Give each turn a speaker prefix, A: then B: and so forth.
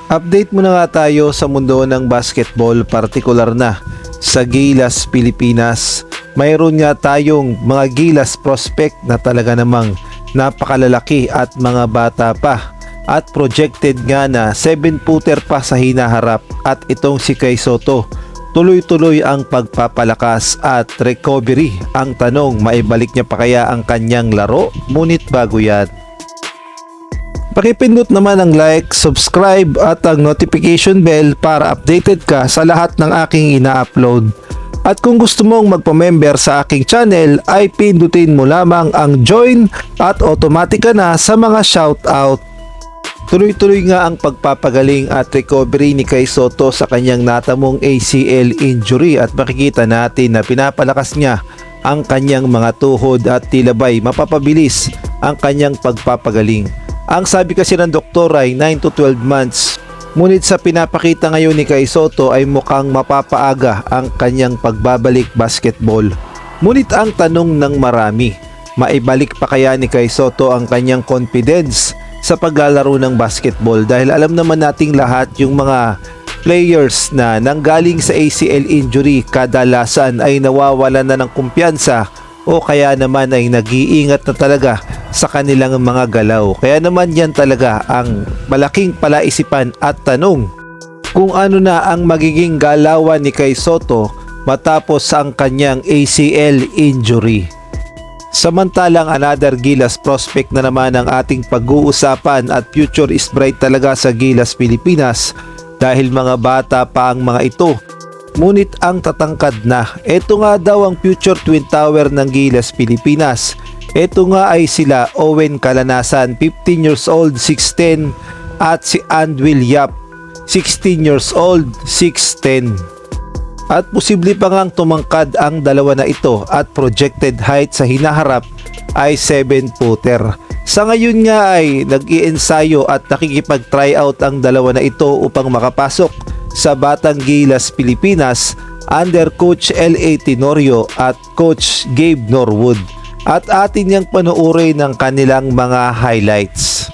A: Update muna nga tayo sa mundo ng basketball, partikular na sa Gilas, Pilipinas. Mayroon nga tayong mga Gilas prospect na talaga namang napakalalaki at mga bata pa. At projected nga na 7-footer pa sa hinaharap, at itong si Kai Sotto tuloy-tuloy ang pagpapalakas at recovery. Ang tanong, maibalik niya pa kaya ang kanyang laro? Ngunit bago yan, pakipindot naman ang like, subscribe at ang notification bell para updated ka sa lahat ng aking ina-upload. At kung gusto mong magpa-member sa aking channel ay pindutin mo lamang ang join at automatic ka na sa mga shoutout. Tuloy-tuloy nga ang pagpapagaling at recovery ni Kai Sotto sa kanyang natamong ACL injury, at makikita natin na pinapalakas niya ang kanyang mga tuhod at tilabay mapapabilis ang kanyang pagpapagaling. Ang sabi kasi ng doktor ay 9 to 12 months. Ngunit sa pinapakita ngayon ni Kai Sotto ay mukhang mapapaaga ang kanyang pagbabalik basketball. Ngunit ang tanong ng marami, maibalik pa kaya ni Kai Sotto ang kanyang confidence sa paglalaro ng basketball? Dahil alam naman nating lahat yung mga players na nanggaling sa ACL injury kadalasan ay nawawalan na ng kumpiyansa o kaya naman ay nag-iingat na talaga sa kanilang mga galaw. Kaya naman yan talaga ang malaking palaisipan at tanong kung ano na ang magiging galawan ni Kai Sotto matapos ang kanyang ACL injury. Samantalang another Gilas prospect na naman ang ating pag-uusapan, at future is bright talaga sa Gilas, Pilipinas dahil mga bata pa ang mga ito. Ngunit ang tatangkad na. Ito nga daw ang future twin tower ng Gilas, Pilipinas. Ito nga ay sila Owen Calanasan, 15 years old, 6'10", at si Andwill Yap, 16 years old, 6'10". At posible pa ngang tumangkad ang dalawa na ito, at projected height sa hinaharap ay 7-footer. Sa ngayon nga ay nag-iensayo at nakikipag-tryout ang dalawa na ito upang makapasok sa Batang Gilas, Pilipinas under Coach L.A. Tenorio at Coach Gabe Norwood. At atin niyang panuorin ng kanilang mga highlights.